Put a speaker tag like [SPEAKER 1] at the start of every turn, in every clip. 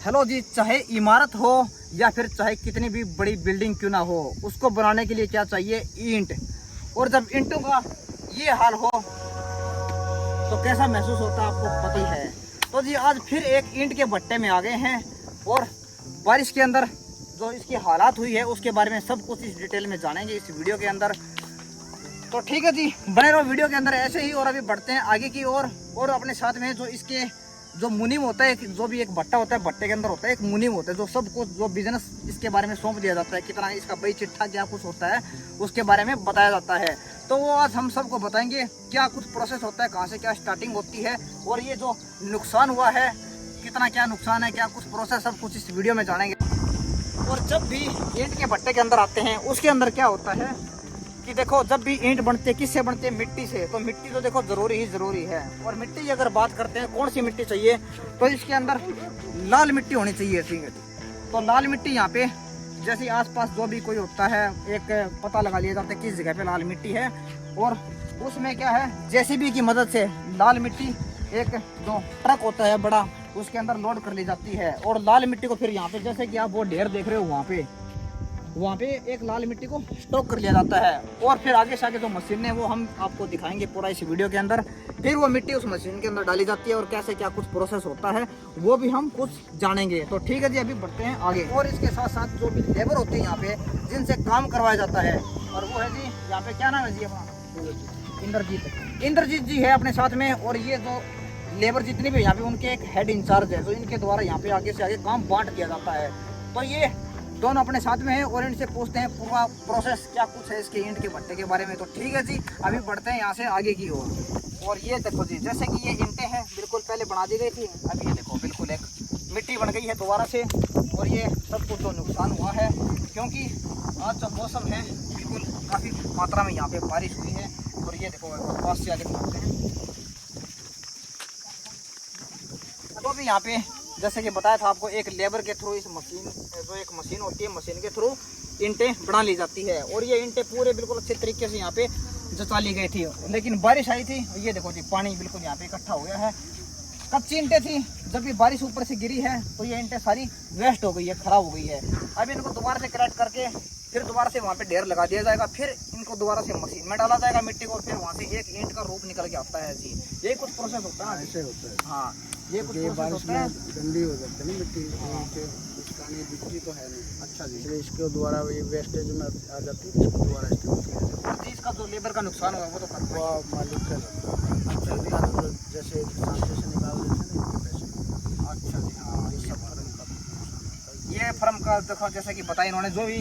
[SPEAKER 1] Hello जी, चाहे इमारत हो या फिर चाहे कितनी भी बड़ी बिल्डिंग क्यों ना हो, उसको बनाने के लिए क्या चाहिए? ईंट। और जब ईंटों का ये हाल हो तो कैसा महसूस होता है आपको पता ही है। तो जी आज फिर एक ईंट के भट्टे में आ गए हैं और बारिश के अंदर जो इसकी हालात हुई है उसके बारे में सब कुछ इस डिटेल में जानेंगे इस वीडियो के अंदर। तो ठीक है जी, बने रहो वीडियो के अंदर ऐसे ही। और अभी बढ़ते हैं आगे की ओर। और अपने साथ में जो इसके जो मुनीम होता है, जो भी एक भट्टा होता है, भट्टे के अंदर होता है एक मुनीम होता है, जो सब कुछ जो बिजनेस इसके बारे में सौंप दिया जाता है, कितना इसका बई चिट्ठा क्या कुछ होता है उसके बारे में बताया जाता है। तो वो आज हम सबको बताएंगे क्या कुछ प्रोसेस होता है, कहाँ से क्या स्टार्टिंग होती है, और ये जो नुकसान हुआ है कितना क्या नुकसान है, क्या कुछ प्रोसेस, सब कुछ इस वीडियो में जानेंगे। और जब भी ईंट के भट्टे के अंदर आते हैं उसके अंदर क्या होता है कि देखो, जब भी ईंट बनते हैं किससे बनते हैं? मिट्टी से। तो मिट्टी तो देखो जरूरी है। और मिट्टी की अगर बात करते हैं कौन सी मिट्टी चाहिए, तो इसके अंदर लाल मिट्टी होनी चाहिए। ठीक है, तो लाल मिट्टी यहाँ पे जैसे आसपास जो भी कोई होता है एक पता लगा लिया जाता है किस जगह पे लाल मिट्टी है। और उसमें क्या है, जेसीबी की मदद से लाल मिट्टी एक जो ट्रक होता है बड़ा, उसके अंदर लोड कर ली जाती है। और लाल मिट्टी को फिर यहाँ पे जैसे कि आप वो ढेर देख रहे हो, वहाँ पे एक लाल मिट्टी को स्टॉक कर लिया जाता है। और फिर आगे से आगे जो मशीन है वो हम आपको दिखाएंगे पूरा इस वीडियो के अंदर। फिर वो मिट्टी उस मशीन के अंदर डाली जाती है और कैसे क्या कुछ प्रोसेस होता है वो भी हम कुछ जानेंगे। तो ठीक है जी, अभी बढ़ते हैं आगे। और इसके साथ साथ जो भी लेबर होती है यहाँ पे जिनसे काम करवाया जाता है, और वो है जी यहाँ पे क्या नाम है जी अपना? इंद्रजीत जी है अपने साथ में। और ये जो लेबर जितनी भी यहाँ पे उनके एक हेड इंचार्ज है, तो इनके द्वारा यहाँ पे आगे से आगे काम बांट दिया जाता है। तो ये दोनों अपने साथ में हैं और इनसे पूछते हैं पूरा प्रोसेस क्या कुछ है इसके ईंट के भट्टे के बारे में। तो ठीक है जी, अभी बढ़ते हैं यहाँ से आगे की ओर। और ये देखो जी, जैसे कि ये ईंटें हैं बिल्कुल पहले बना दी गई थी, अभी ये देखो बिल्कुल एक मिट्टी बन गई है दोबारा से। और ये सब कुछ जो नुकसान हुआ है क्योंकि आज जो मौसम है बिल्कुल काफ़ी मात्रा में यहाँ पे बारिश हुई है। और ये देखो पास से आगे दिखाते हैं, तो भी यहाँ पे जैसे कि बताया था आपको एक लेबर के थ्रू इस मशीन, जो एक मशीन होती है, मशीन के थ्रू ईंटें बना ली जाती है। और ये ईंटें पूरे बिल्कुल अच्छे तरीके से यहाँ पे जचा ली गई थी। लेकिन बारिश आई थी, ये देखो जी पानी बिल्कुल यहाँ पे इकट्ठा हो गया है। कच्ची ईंटें थी, जब भी बारिश ऊपर से गिरी है तो ये ईंटें सारी वेस्ट हो गई है, खराब हो गई है। अब इनको दोबारा से कलेक्ट करके फिर दोबारा से वहाँ पे ढेर लगा दिया जाएगा, फिर इनको दोबारा से मशीन में डाला जाएगा मिट्टी को, फिर वहाँ से एक ईंट का रूप निकल के आता है जी। ये कुछ प्रोसेस होता है, ऐसे होता है। हाँ, ये कुछ प्रोसेस होता है।
[SPEAKER 2] गंदी हो जाती है ना मिट्टी, मिट्टी तो है नहीं। अच्छा जी, इसलिए इसके द्वारा ये वेस्टेज में आ जाती है, इसको दोबारा इस्तेमाल किया जाता है।
[SPEAKER 1] इसका जो लेबर का नुकसान हुआ वो तो
[SPEAKER 2] मालिक का लगता है। जैसे से निकाल देते हैं पैसे।
[SPEAKER 1] अच्छा जी, हाँ, ये सब ये फर्म का देखो, जैसे कि बताया इन्होंने जो भी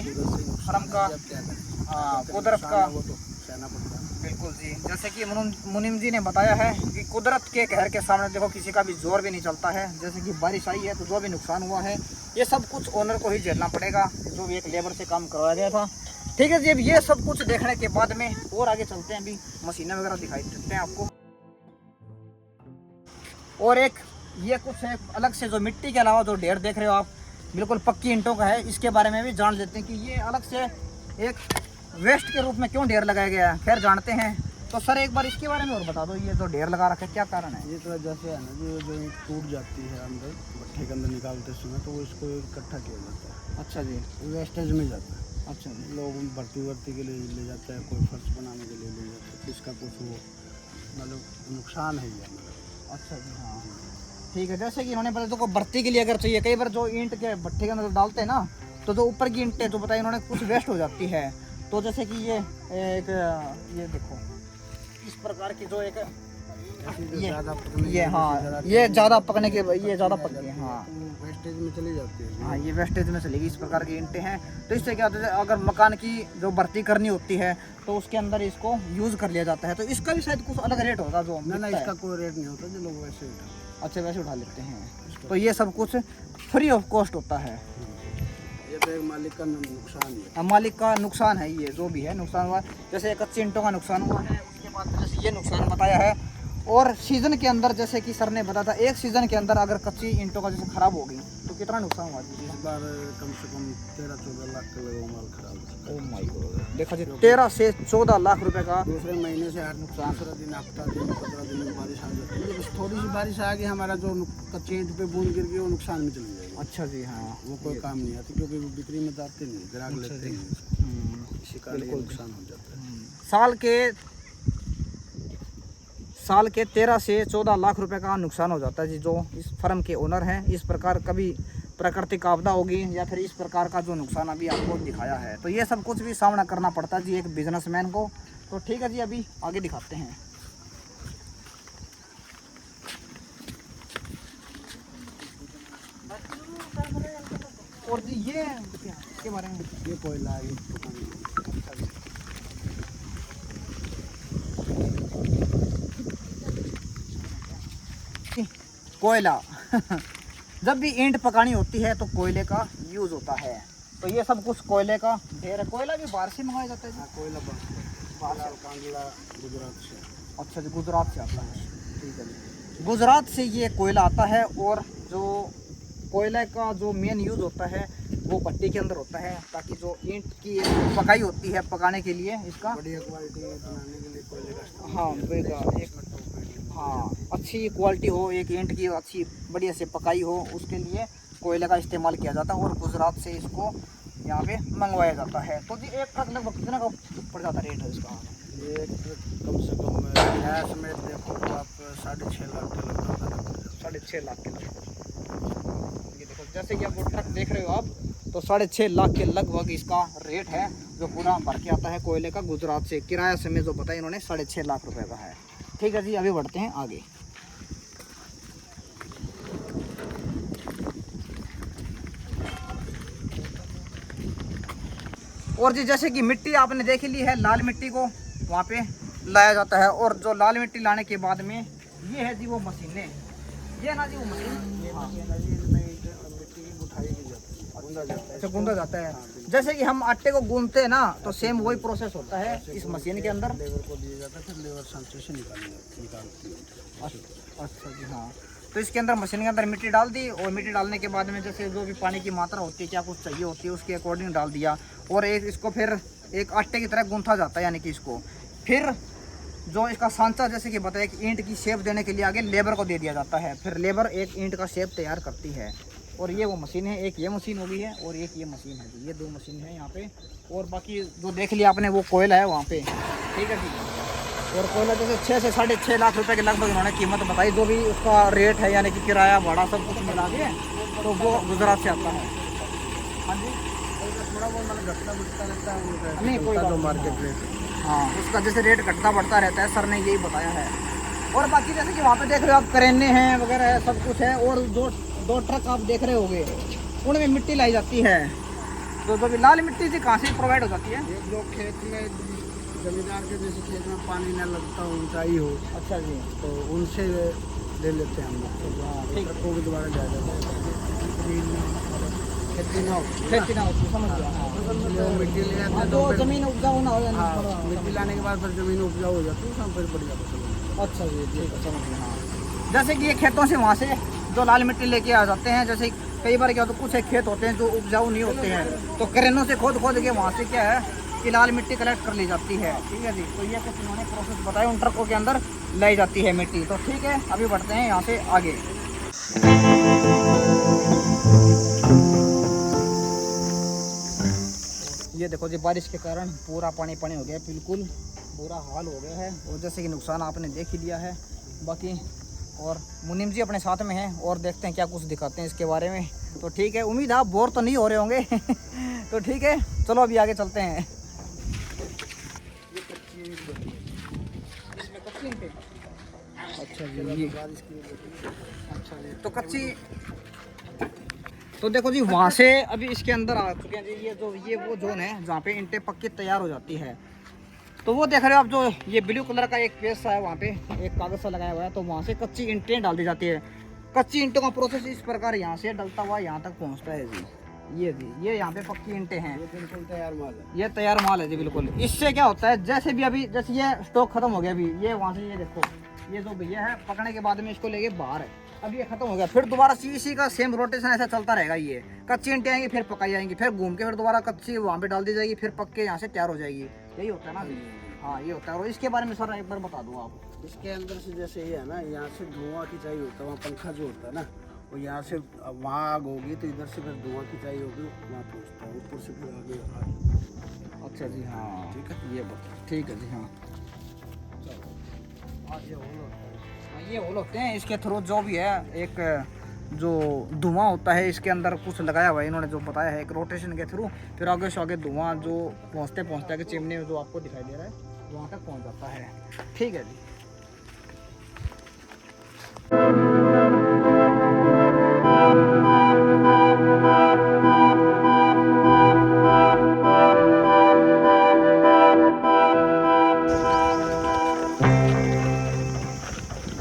[SPEAKER 1] फर्म का कुदरत का, बिल्कुल जी, जैसे कि मुनीम जी ने बताया है कि कुदरत के कहर के सामने देखो किसी का भी जोर भी नहीं चलता है। जैसे कि बारिश आई है तो जो भी नुकसान हुआ है ये सब कुछ ओनर को ही झेलना पड़ेगा, जो भी एक लेबर से काम करवाया गया था। ठीक है जी, अब ये सब कुछ देखने के बाद में और आगे चलते हैं, अभी मशीनें वगैरह दिखाई देते हैं आपको। और एक ये कुछ है अलग से, जो मिट्टी के अलावा जो ढेर देख रहे हो आप बिल्कुल पक्की ईंटों का है, इसके बारे में भी जान लेते हैं कि ये अलग से एक वेस्ट के रूप में क्यों ढेर लगाया गया है। फिर जानते हैं। तो सर एक बार इसके बारे में और बता दो, ये जो ढेर लगा रखा है क्या कारण है?
[SPEAKER 2] ये तो जैसे है ना, जो टूट जाती है अंदर भट्टे के अंदर निकालते समय, तो वो इसको इकट्ठा किया जाता है।
[SPEAKER 1] अच्छा जी,
[SPEAKER 2] वेस्टेज में जाता है।
[SPEAKER 1] अच्छा जी,
[SPEAKER 2] लोग भर्ती के लिए ले जाते हैं, कोई फर्श बनाने के लिए ले जाते हैं, इसका कुछ वो मतलब नुकसान है ये।
[SPEAKER 1] अच्छा जी, हाँ ठीक है। जैसे कि इन्होंने बताया तो भर्ती के लिए अगर चाहिए, कई बार जो ईंट के भट्टे के अंदर डालते हैं ना, तो जो ऊपर की ईंटें जो बताया इन्होंने कुछ वेस्ट हो जाती है। तो जैसे कि ये एक ये देखो इस प्रकार की जो एक ये हाँ, ये ज़्यादा पकने के, ये ज़्यादा पक गए, हाँ
[SPEAKER 2] वेस्टेज में चली जाती है।
[SPEAKER 1] हाँ, ये वेस्टेज में चलेगी। इस प्रकार की ईंटें हैं। तो इससे क्या होता है, अगर मकान की जो भर्ती करनी होती है तो उसके अंदर इसको यूज़ कर लिया जाता है। तो इसका भी शायद कुछ अलग रेट होता है जो
[SPEAKER 2] ना, इसका कोई रेट नहीं होता, जो लोग वैसे उठा,
[SPEAKER 1] अच्छा वैसे उठा लेते हैं। तो ये सब कुछ फ्री ऑफ कॉस्ट होता है।
[SPEAKER 2] ये तो एक मालिक का नुकसान है।
[SPEAKER 1] मालिक का नुकसान है, ये जो भी है नुकसान हुआ। जैसे कच्ची ईंटों का नुकसान हुआ है, उसके बाद जैसे ये नुकसान बताया है। और सीज़न के अंदर जैसे कि सर ने बताया था, एक सीज़न के अंदर अगर कच्ची ईंटों का जैसे ख़राब हो गई तो तो कितना नुकसान हुआ जी?
[SPEAKER 2] इस बार कम से कम 13-14 लाख का लगा माल खराब हो।
[SPEAKER 1] ओ माय गॉड, देखा जी 13 से 14 लाख रुपए का।
[SPEAKER 2] दूसरे महीने से हर नुकसान 15 दिन, हफ्ता दिन, 15 दिन में बारिश आ जाती है। मतलब थोड़ी सी बारिश आ गई, हमारा जो कच्चे ईंट पे बूंद गिर गई वो नुकसान में चली जाएगी।
[SPEAKER 1] अच्छा जी, हाँ
[SPEAKER 2] वो कोई काम नहीं आती क्योंकि वो बिक्री में जाते नहीं, ग्राहक लेते नहीं, इसी कारण ये नुकसान हो जाता है।
[SPEAKER 1] साल के 13 से 14 लाख रुपए का नुकसान हो जाता है जी, जो इस फर्म के ओनर हैं। इस प्रकार कभी प्राकृतिक आपदा होगी या फिर इस प्रकार का जो नुकसान अभी आपको दिखाया है, तो ये सब कुछ भी सामना करना पड़ता है जी एक बिजनेसमैन को। तो ठीक है जी, अभी आगे दिखाते हैं। और जी ये के बारे में,
[SPEAKER 2] ये कोयला है,
[SPEAKER 1] कोयला जब भी ईंट पकानी होती है तो कोयले का यूज होता है। तो ये सब कुछ कोयले का ढेर है। कोयला भी बाहर से मंगाया जाता है जी?
[SPEAKER 2] कोयला बाहर कांडला गुजरात से।
[SPEAKER 1] अच्छा जी, गुजरात से आता है, ठीक है जी। गुजरात से ये कोयला आता है। और जो कोयले का जो मेन यूज होता है वो भट्टी के अंदर होता है, ताकि जो ईंट की पकाई होती है पकाने के लिए इसका
[SPEAKER 2] बढ़िया क्वालिटी बनाने के लिए कोयले का,
[SPEAKER 1] हाँ एक हाँ अच्छी क्वालिटी हो, एक ईंट की अच्छी बढ़िया से पकाई हो, उसके लिए कोयले का इस्तेमाल किया जाता है। और गुजरात से इसको यहाँ पे मंगवाया जाता है। तो जी एक ट्रक लगभग कितना का पड़ जाता है रेट है इसका?
[SPEAKER 2] एक कम से कम गैस में देखो तो आप 6.5 लाख के लगभग
[SPEAKER 1] 6.5 लाख के लगभग। ये देखो, जैसे कि आप वो ट्रक देख रहे हो आप, तो 6.5 लाख के लगभग इसका रेट है, जो पूरा भर के आता है कोयले का गुजरात से। किराया समय जो बताया इन्होंने 6.5 लाख रुपए का है। ठीक है जी, अभी बढ़ते हैं आगे। और जी जैसे कि मिट्टी आपने देख ली है, लाल मिट्टी को वहाँ पे लाया जाता है। और जो लाल मिट्टी लाने के बाद में ये है जी वो मशीनें, ये ना जी वो मशीन अच्छा गूंदा जाता है। जैसे कि हम आटे को गूंदते हैं ना, तो सेम वही प्रोसेस होता है इस मशीन के अंदर।
[SPEAKER 2] लेबर को दिया जाता है, फिर लेबर सांचे से निकालती है।
[SPEAKER 1] अच्छा जी, हाँ। तो इसके अंदर मशीन के अंदर मिट्टी डाल दी, और मिट्टी डालने के बाद में जैसे जो भी पानी की मात्रा होती है, क्या कुछ चाहिए होती है, उसके अकॉर्डिंग डाल दिया। और एक इसको फिर एक आटे की तरह गूंथा जाता है, यानी कि इसको फिर जो इसका सांचा जैसे कि बताया कि ईंट की शेप देने के लिए आगे लेबर को दे दिया जाता है। फिर लेबर एक ईंट का शेप तैयार करती है। और ये वो मशीन है, एक ये मशीन हो गई है और एक ये मशीन है जी। ये दो मशीन है यहाँ पे। और बाकी जो देख लिया आपने वो कोयला है वहाँ पे, ठीक है जी। और कोयला जैसे 6 से 6.5 लाख रुपए के लगभग उन्होंने कीमत बताई, जो भी उसका रेट है, यानी कि किराया भाड़ा सब कुछ मिला के, तो वो गुजरात से आता है। हाँ जी,
[SPEAKER 2] थोड़ा बहुत मतलब घटता बढ़ता रहता है,
[SPEAKER 1] नहीं कोई
[SPEAKER 2] जो मार्केट रेट,
[SPEAKER 1] हाँ उसका जैसे रेट घटता बढ़ता रहता है, सर ने यही बताया है। और बाकी जैसे कि वहाँ पे देख रहे हो आप, करेने हैं वगैरह है, सब कुछ है। और दो ट्रक आप देख रहे होंगे, उनमें मिट्टी लाई जाती है। तो जो भी लाल मिट्टी जी कहाँ से प्रोवाइड हो जाती है?
[SPEAKER 2] एक जो खेत में जमींदार के जैसे खेत में पानी न लगता हो, ऊंचाई हो,
[SPEAKER 1] अच्छा जी,
[SPEAKER 2] तो उनसे ले लेते हैं हम लोग।
[SPEAKER 1] ठीक
[SPEAKER 2] ट्रकों के द्वारा जाया जाता है, खेती ना हो,
[SPEAKER 1] खेती ना होती, समझ गया।
[SPEAKER 2] वो मिट्टी ले जाते हैं,
[SPEAKER 1] तो जमीन उपजाऊ ना हो जाने
[SPEAKER 2] हाँ,
[SPEAKER 1] पर।
[SPEAKER 2] मिट्टी लाने के बाद फिर जमीन उपजाऊ हो जाती है, उसमें फिर बढ़िया फसल होती है।
[SPEAKER 1] अच्छा जी, ठीक है, समझ गया। हाँ, जैसे कि ये खेतों से वहाँ से जो लाल मिट्टी लेके आ जाते हैं, जैसे कई बार क्या होता है, कुछ एक खेत होते हैं जो उपजाऊ नहीं होते हैं, तो क्रेनों से खोद के वहाँ से क्या है कि लाल मिट्टी कलेक्ट कर ली जाती है। ठीक है जी, तो ये कुछ उन्होंने प्रोसेस बताया, उन ट्रकों के अंदर लाई जाती है मिट्टी। तो ठीक है, अभी बढ़ते हैं यहाँ से आगे। ये देखो जी, बारिश के कारण पूरा पानी पानी हो गया, बिल्कुल बुरा हाल हो गया है। और जैसे कि नुकसान आपने देख ही लिया है। बाकी और मुनीम जी अपने साथ में हैं, और देखते हैं क्या कुछ दिखाते हैं इसके बारे में। तो ठीक है, उम्मीद है आप बोर तो नहीं हो रहे होंगे। तो ठीक है, चलो अभी आगे चलते हैं। अच्छा जी, ये अच्छा जी, तो कच्ची, तो देखो जी वहाँ से अभी इसके अंदर आ चुके हैं जी। ये वो जोन है जहाँ पे ईंटें पक्की तैयार हो जाती है। तो वो देख रहे हो आप, जो ये ब्लू कलर का एक पेज सा है, वहाँ पे एक कागज सा लगाया हुआ है, तो वहाँ से कच्ची ईंटें डाल दी जाती है। कच्ची ईंटों का प्रोसेस इस प्रकार यहाँ से डलता हुआ यहाँ तक पहुँचता है जी। ये यहाँ पे पक्की ईंटें हैं,
[SPEAKER 2] ये बिल्कुल तैयार माल है,
[SPEAKER 1] ये तैयार माल है जी बिल्कुल। इससे क्या होता है, जैसे भी अभी जैसे ये स्टॉक खत्म हो गया अभी, ये वहाँ से ये देखो, ये जो भैया है पकड़ने के बाद में इसको लेके बाहर है, अब ये खत्म हो गया, फिर दोबारा इसी का सेम रोटेशन ऐसा चलता रहेगा। ये कच्ची ईंटें आएंगी, फिर पकाई जाएंगी, फिर घूम के फिर दोबारा कच्ची वहाँ पे डाल दी जाएगी, फिर पक के यहाँ से तैयार हो जाएगी। यही होता है ना अभी? हाँ ये होता है। और इसके बारे में सर एक बार बता दो आप।
[SPEAKER 2] इसके अंदर से जैसे ये है ना, यहाँ से धुआं खिंचाई होता है, वहाँ पंखा जो होता है ना, वो यहाँ से वहाँ आग होगी तो इधर से फिर धुआं खिंचाई होगी, वहाँ पहुँचता है, ऊपर से फिर आगे।
[SPEAKER 1] अच्छा जी हाँ
[SPEAKER 2] ठीक है,
[SPEAKER 1] ये बता, ठीक है जी हाँ। ये होल होते हैं, इसके थ्रू जो भी है एक जो धुआं होता है इसके अंदर कुछ लगाया हुआ है इन्होंने जो बताया है, एक रोटेशन के थ्रू फिर आगे से आगे धुआं जो पहुँचते पहुँचते चिमनी में जो आपको दिखाई दे रहा है वहाँ तक पहुँच जाता है। ठीक है जी।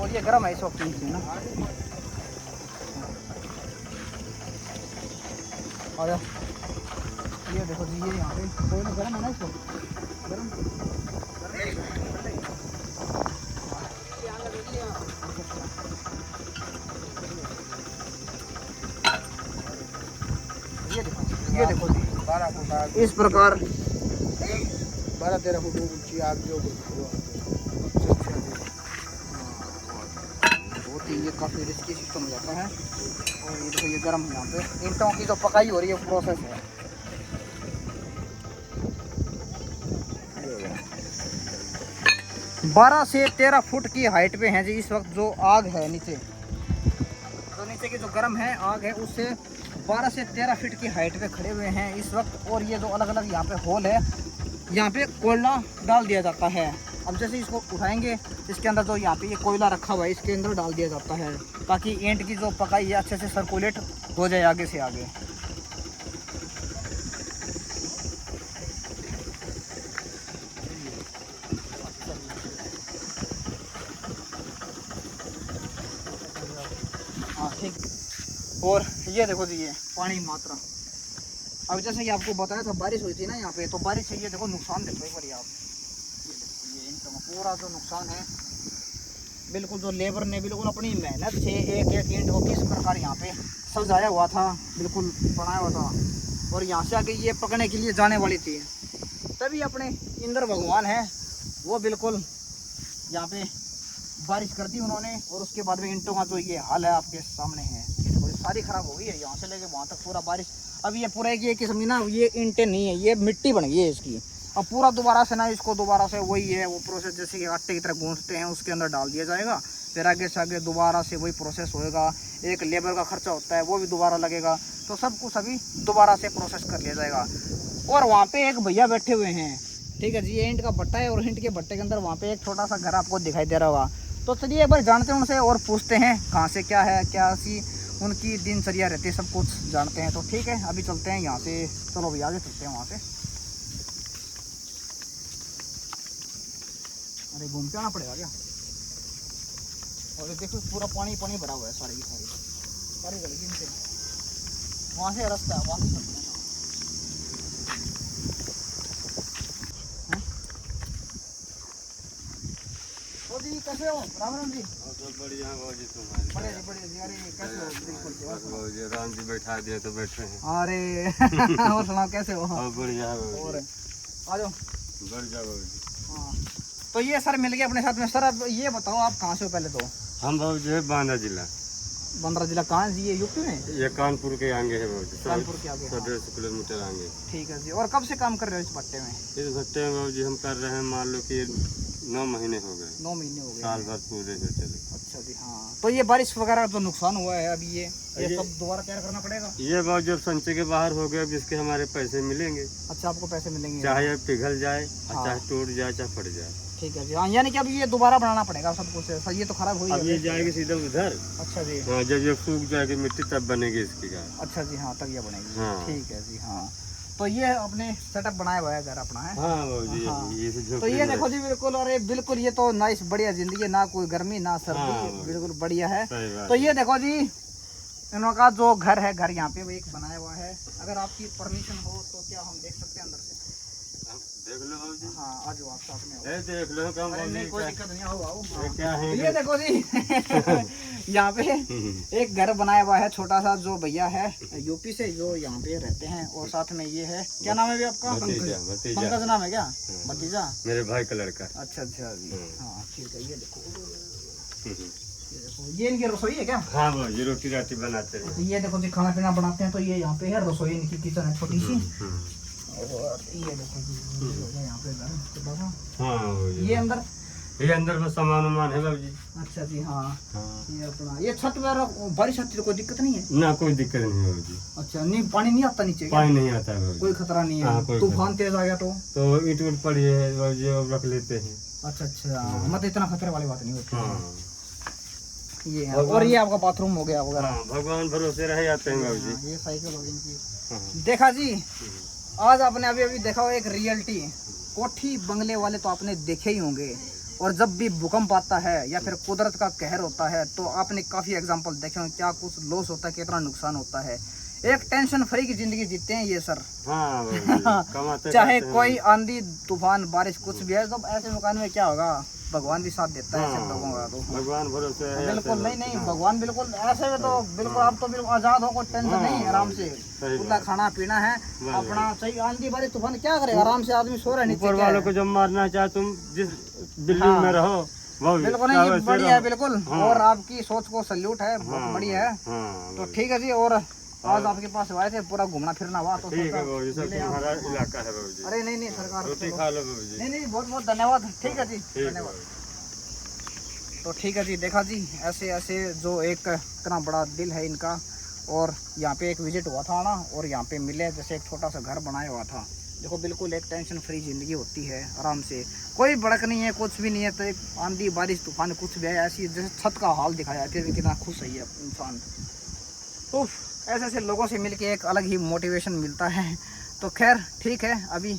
[SPEAKER 1] और ये गर्म है इस वक्त नीचे ना। और ये देखो जी, ये यहाँ पे कोयला गर्म है ना, इसको गर्म ये देखो जी
[SPEAKER 2] 12 फुट आग,
[SPEAKER 1] इस प्रकार
[SPEAKER 2] 12-13 फुट ऊंची आग जो
[SPEAKER 1] बहुत ही ये काफ़ी रिस्की सिस्टम हो जाता है। और ये देखो ये गर्म है, यहाँ पे ईंटों की जो पकाई हो रही है प्रोसेस है। 12 से 13 फुट की हाइट पे है जी इस वक्त जो आग है नीचे, तो नीचे की जो गर्म है आग है उससे 12 से 13 फीट की हाइट पे खड़े हुए हैं इस वक्त। और ये जो अलग अलग यहाँ पे होल है, यहाँ पे कोयला डाल दिया जाता है। अब जैसे इसको उठाएंगे, इसके अंदर जो यहाँ पे ये कोयला रखा हुआ है इसके अंदर डाल दिया जाता है ताकि ईंट की जो पकाई है अच्छे से सर्कुलेट हो जाए आगे से आगे। हाँ ठीक। और ये देखो जी ये पानी मात्रा, अब जैसे कि आपको बताया था बारिश हुई थी ना यहाँ पे, तो बारिश से ये देखो नुकसान देखो एक बार आप, ये इनका पूरा जो नुकसान है बिल्कुल, जो लेबर ने बिल्कुल अपनी मेहनत से एक एक ईंट को किस प्रकार यहाँ पे सजाया हुआ था, बिल्कुल बनाया हुआ था। और यहाँ से आगे ये पकने के लिए जाने वाली थी, तभी अपने इंद्र भगवान हैं वो बिल्कुल यहाँ पे बारिश कर दी उन्होंने। और उसके बाद में ईंटों का जो ये हाल है आपके सामने है, सारी खराब हो गई है यहाँ से लेके वहाँ तक पूरा बारिश। अब ये पूरा ये किस्म ना, ये ईंटें नहीं है, ये मिट्टी बन गई है इसकी। अब पूरा दोबारा से ना इसको दोबारा से वही है वो प्रोसेस, जैसे कि आटे की तरह गूंथते हैं उसके अंदर डाल दिया जाएगा, फिर आगे से आगे दोबारा से वही प्रोसेस होएगा। एक लेबर का खर्चा होता है वो भी दोबारा लगेगा, तो सब कुछ अभी दोबारा से प्रोसेस कर लिया जाएगा। और वहाँ पे एक भैया बैठे हुए हैं, ठीक है जी, ये ईंट का भट्टा है और ईंट के भट्टे के अंदर वहाँ पे एक छोटा सा घर आपको दिखाई दे रहा होगा। तो चलिए एक बार जानते हैं उनसे और पूछते हैं कहाँ से क्या है, क्या सी उनकी दिनचर्या रहती है, सब कुछ जानते हैं। तो ठीक है अभी चलते हैं यहाँ से, चलो अभी आगे चलते हैं वहाँ से। अरे घूम के आना पड़ेगा क्या? और ये देखो पूरा पानी पानी भरा हुआ है, सारी सारी गली से वहाँ से रास्ता है, वहाँ से चलते हैं। जी कैसे हो? राम राम जी।
[SPEAKER 3] बढ़िया बाबूजी, तुम्हारे
[SPEAKER 1] बढ़िया जी बढ़िया जी। अरे कैसे हो? बिल्कुल
[SPEAKER 3] बाबूजी, राम जी बैठा दिए तो बैठे हैं।
[SPEAKER 1] अरे और सुनाओ कैसे हो?
[SPEAKER 3] बढ़िया है
[SPEAKER 1] और
[SPEAKER 3] बाबूजी।
[SPEAKER 1] आ जाओ।
[SPEAKER 3] बढ़िया बाबूजी।
[SPEAKER 1] हाँ तो ये सर मिल गया अपने साथ में। सर अब ये बताओ आप कहाँ से हो पहले तो?
[SPEAKER 3] हम बाबूजी है बांदा जिला।
[SPEAKER 1] बांदा जिला कहाँ है जी? ये यूपी में?
[SPEAKER 3] ये कानपुर के आगे है बाबूजी,
[SPEAKER 1] कानपुर के आगे।
[SPEAKER 3] 150 किलोमीटर आगे।
[SPEAKER 1] ठीक है जी। और कब से काम कर रहे हो इस भट्टे में?
[SPEAKER 3] इस भट्टे में बाबूजी हम कर रहे हैं, मान लो कि 9 महीने हो गए।
[SPEAKER 1] 9 महीने हो गए,
[SPEAKER 3] साल भर पूरे हो चले।
[SPEAKER 1] अच्छा जी हाँ। तो ये बारिश वगैरह जो नुकसान हुआ है अभी ये सब दोबारा तैयार करना पड़ेगा?
[SPEAKER 3] ये बाबूजी जब संचय के बाहर हो गए, अब इसके हमारे पैसे मिलेंगे।
[SPEAKER 1] अच्छा आपको पैसे मिलेंगे?
[SPEAKER 3] चाहे ये पिघल जाए,
[SPEAKER 1] हाँ।
[SPEAKER 3] चाहे टूट जाए, चाहे फट जाए।
[SPEAKER 1] ठीक है जी हाँ। यानी कि अब ये दोबारा बनाना पड़ेगा सब कुछ? सर ये तो खराब हो
[SPEAKER 3] अब ये जाएगी सीधा उधर।
[SPEAKER 1] अच्छा जी
[SPEAKER 3] हाँ, जब ये सूख जाएगी मिट्टी तब बनेगी इसकी गाय।
[SPEAKER 1] अच्छा जी हाँ, तब ये बनेगी।
[SPEAKER 3] हाँ।
[SPEAKER 1] ठीक है जी हाँ। तो ये अपने सेटअप बनाया हुआ है घर अपना है?
[SPEAKER 3] हाँ बाबूजी,
[SPEAKER 1] हाँ।
[SPEAKER 3] ये से
[SPEAKER 1] तो
[SPEAKER 3] झोपड़ी
[SPEAKER 1] ये
[SPEAKER 3] में
[SPEAKER 1] देखो जी बिल्कुल, अरे बिल्कुल ये तो नाइस बढ़िया जिंदगी है, ना कोई गर्मी ना सर्दी,
[SPEAKER 3] हाँ।
[SPEAKER 1] बिल्कुल बढ़िया है।
[SPEAKER 3] सही बात
[SPEAKER 1] तो ये देखो जी इनका जो घर है, घर यहाँ पे वो एक बनाया हुआ है। अगर आपकी परमिशन हो तो क्या हम देख सकते हैं अंदर से?
[SPEAKER 3] देख लो बाबू जी।
[SPEAKER 1] हाँ आ जाओ आप साथ में आओ।
[SPEAKER 3] ए देख लो कम
[SPEAKER 1] अरे
[SPEAKER 3] बाबू
[SPEAKER 1] नहीं
[SPEAKER 3] जी,
[SPEAKER 1] कोई
[SPEAKER 3] क्या-
[SPEAKER 1] दिक्कत नहीं, आओ आओ।
[SPEAKER 3] ये क्या है
[SPEAKER 1] ये देखो जी यहाँ पे एक घर बनाया हुआ है छोटा सा, जो भैया है यूपी से, जो यहाँ पे रहते हैं। और साथ में ये है, क्या नाम है भी आपका?
[SPEAKER 3] भतीजा भतीजा
[SPEAKER 1] पंकज नाम है क्या? भतीजा।
[SPEAKER 3] मेरे भाई का लड़का।
[SPEAKER 1] अच्छा अच्छा जी,
[SPEAKER 3] हम्म।
[SPEAKER 1] हाँ ठीक है। ये देखो
[SPEAKER 3] हम्म।
[SPEAKER 1] ये देखो, ये इनकी रसोई है क्या?
[SPEAKER 3] हाँ बाबू जी, रोटी राटी बनाते हैं।
[SPEAKER 1] तो ये देखो जी खाना पीना बनाते हैं, तो ये यहाँ पे है रसोई, इनकी किचन है छोटी सी।
[SPEAKER 3] हम्म।
[SPEAKER 1] और ये देखो जी ये हो गया यहाँ पे घर छोटा सा।
[SPEAKER 3] हाँ बाबू जी,
[SPEAKER 1] ये अंदर,
[SPEAKER 3] ये अंदर में सामान वामान है बाबू जी।
[SPEAKER 1] अच्छा जी हाँ।
[SPEAKER 3] हाँ
[SPEAKER 1] ये अपना ये छत वगैरह बारिश आती तो कोई दिक्कत नहीं है?
[SPEAKER 3] ना कोई दिक्कत नहीं है बाबू जी,
[SPEAKER 1] अच्छा नहीं, पानी नहीं आता नीचे क्या?
[SPEAKER 3] पानी नहीं आता है बाबू
[SPEAKER 1] कोई
[SPEAKER 3] जी।
[SPEAKER 1] खतरा नहीं
[SPEAKER 3] हाँ,
[SPEAKER 1] है?
[SPEAKER 3] कोई
[SPEAKER 1] तूफान तेज आ गया
[SPEAKER 3] तो ईंट उट पड़ी है बाबू जी, वो रख लेते हैं।
[SPEAKER 1] अच्छा अच्छा, मतलब इतना खतरे वाली बात नहीं होती।
[SPEAKER 3] हाँ
[SPEAKER 1] ये है। और ये आपका बाथरूम हो गया वगैरह।
[SPEAKER 3] हाँ, भगवान भरोसे रह जाते हैं बाबू जी।
[SPEAKER 1] हाँ, ये साइकिल होगी इनकी।
[SPEAKER 3] हाँ।
[SPEAKER 1] देखा जी, आज आपने अभी अभी देखा हो एक रियलिटी। कोठी बंगले वाले तो आपने देखे ही होंगे, और जब भी भूकंप आता है या फिर कुदरत का कहर होता है तो आपने काफ़ी एग्जांपल देखे होंगे, क्या कुछ लॉस होता है, कितना नुकसान होता है। एक टेंशन फ्री की जिंदगी जीते हैं ये सर।
[SPEAKER 3] हाँ बाबू जी, कमाते
[SPEAKER 1] चाहे
[SPEAKER 3] खाते हैं।
[SPEAKER 1] कोई आंधी तूफान बारिश कुछ भी है, तो ऐसे मकान में क्या होगा, भगवान भी साथ देता है ऐसे
[SPEAKER 3] हाँ,
[SPEAKER 1] लोगों का। तो
[SPEAKER 3] भगवान भरोसे रह जाते
[SPEAKER 1] बिल्कुल
[SPEAKER 3] हैं
[SPEAKER 1] नहीं नहीं,
[SPEAKER 3] हाँ।
[SPEAKER 1] भगवान बिल्कुल ऐसे में तो बिल्कुल आप तो बिल्कुल आजाद हो, कोई टेंशन नहीं, आराम से
[SPEAKER 3] सही
[SPEAKER 1] खुला खाना पीना है
[SPEAKER 3] वाह,
[SPEAKER 1] अपना। सही आंधी बारिश तूफान क्या करेगा, आराम से आदमी सो रहा नीचे।
[SPEAKER 3] ऊपर
[SPEAKER 1] क्या
[SPEAKER 3] वालों
[SPEAKER 1] है?
[SPEAKER 3] को जब मारना चाहे तुम जिस बिल्डिंग
[SPEAKER 1] हाँ।
[SPEAKER 3] में रहो वो
[SPEAKER 1] बिल्कुल
[SPEAKER 3] चाहे
[SPEAKER 1] नहीं,
[SPEAKER 3] वैसे
[SPEAKER 1] बढ़िया है
[SPEAKER 3] रहो।
[SPEAKER 1] बिल्कुल।
[SPEAKER 3] हाँ।
[SPEAKER 1] और आपकी सोच को सल्यूट है, बहुत
[SPEAKER 3] हाँ,
[SPEAKER 1] बढ़िया है।
[SPEAKER 3] हाँ,
[SPEAKER 1] तो ठीक है जी, और आज आपके पास आए थे, पूरा घूमना फिरना हुआ तो
[SPEAKER 3] ठीक
[SPEAKER 1] सोचा
[SPEAKER 3] है बाबू जी, सब
[SPEAKER 1] मिले आप।
[SPEAKER 3] तुम्हारा इलाका है बाबू जी।
[SPEAKER 1] अरे नहीं नहीं सरकार,
[SPEAKER 3] रोटी
[SPEAKER 1] चलो।
[SPEAKER 3] खा लो बाबू जी।
[SPEAKER 1] नहीं नहीं, बहुत बहुत धन्यवाद। ठीक है जी,
[SPEAKER 3] ठीक है
[SPEAKER 1] धन्यवाद।
[SPEAKER 3] बाबू जी।
[SPEAKER 1] तो ठीक है जी, देखा जी ऐसे ऐसे जो एक इतना बड़ा दिल है इनका। और यहाँ पे एक विजिट हुआ था ना, और यहाँ पे मिले, जैसे एक छोटा सा घर बनाया हुआ था। देखो बिल्कुल एक टेंशन फ्री ज़िंदगी होती है, आराम से, कोई भड़क नहीं है, कुछ भी नहीं है। तो एक आंधी बारिश तूफान कुछ भी है, ऐसी जैसे छत का हाल दिखाया है, फिर भी कितना खुश है ये इंसान। तो ऐसे ऐसे लोगों से मिलके एक अलग ही मोटिवेशन मिलता है। तो खैर ठीक है, अभी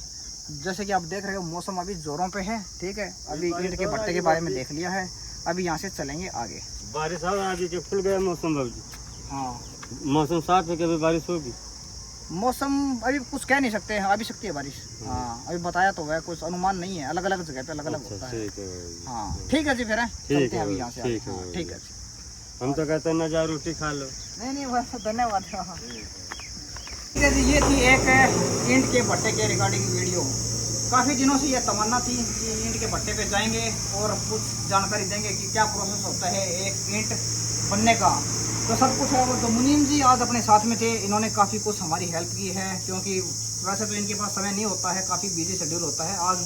[SPEAKER 1] जैसे कि आप देख रहे हो मौसम अभी ज़ोरों पे है। ठीक है, अभी ईंट के भट्टे के बारे में देख लिया है, अभी यहाँ से चलेंगे आगे।
[SPEAKER 3] बारिश हो आगे के खुल गया मौसम बाबू जी।
[SPEAKER 1] हाँ
[SPEAKER 3] मौसम साफ है कि अभी बारिश होगी।
[SPEAKER 1] मौसम अभी कुछ कह नहीं सकते हैं, अभी सकती है बारिश। हाँ अभी बताया तो है, कुछ अनुमान नहीं है, अलग अलग जगह पे अलग अलग होता है।
[SPEAKER 3] ठीक है बाबू जी।
[SPEAKER 1] हाँ ठीक है जी, फिर चलते हैं अभी यहाँ से आगे।
[SPEAKER 3] ठीक है,
[SPEAKER 1] हाँ, ठीक है जी।
[SPEAKER 3] हम तो कहते हैं ना जाओ रोटी खा लो।
[SPEAKER 1] नहीं नहीं बस धन्यवाद। हाँ ठीक है जी, ये थी एक ईंट के भट्टे के रिगार्डिंग वीडियो। काफ़ी दिनों से ये तमन्ना थी कि ईंट के भट्टे पे जाएंगे और कुछ जानकारी देंगे कि क्या प्रोसेस होता है एक ईंट बनने का। तो सब कुछ है वो। तो मुनीम जी आज अपने साथ में थे, इन्होंने काफ़ी कुछ हमारी हेल्प की है, क्योंकि वैसे तो इनके पास समय नहीं होता है, काफ़ी बिजी शेड्यूल होता है। आज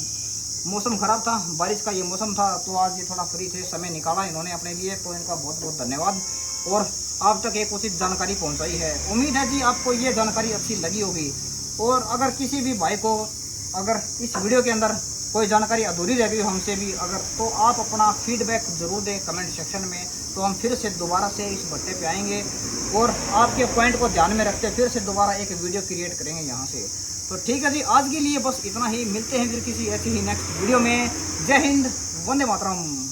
[SPEAKER 1] मौसम ख़राब था, बारिश का ये मौसम था, तो आज ये थोड़ा फ्री थे, समय निकाला इन्होंने अपने लिए, तो इनका बहुत बहुत धन्यवाद। और आप तक एक उचित जानकारी पहुंचाई है। उम्मीद है जी आपको ये जानकारी अच्छी लगी होगी। और अगर किसी भी भाई को अगर इस वीडियो के अंदर कोई जानकारी अधूरी रह गई हमसे भी अगर, तो आप अपना फीडबैक ज़रूर दें कमेंट सेक्शन में, तो हम फिर से दोबारा से इस भट्टे पे आएंगे और आपके पॉइंट को ध्यान में रखते फिर से दोबारा एक वीडियो क्रिएट करेंगे यहाँ से। तो ठीक है जी, आज के लिए बस इतना ही। मिलते हैं फिर किसी ऐसी ही नेक्स्ट वीडियो में। जय हिंद, वंदे मातरम।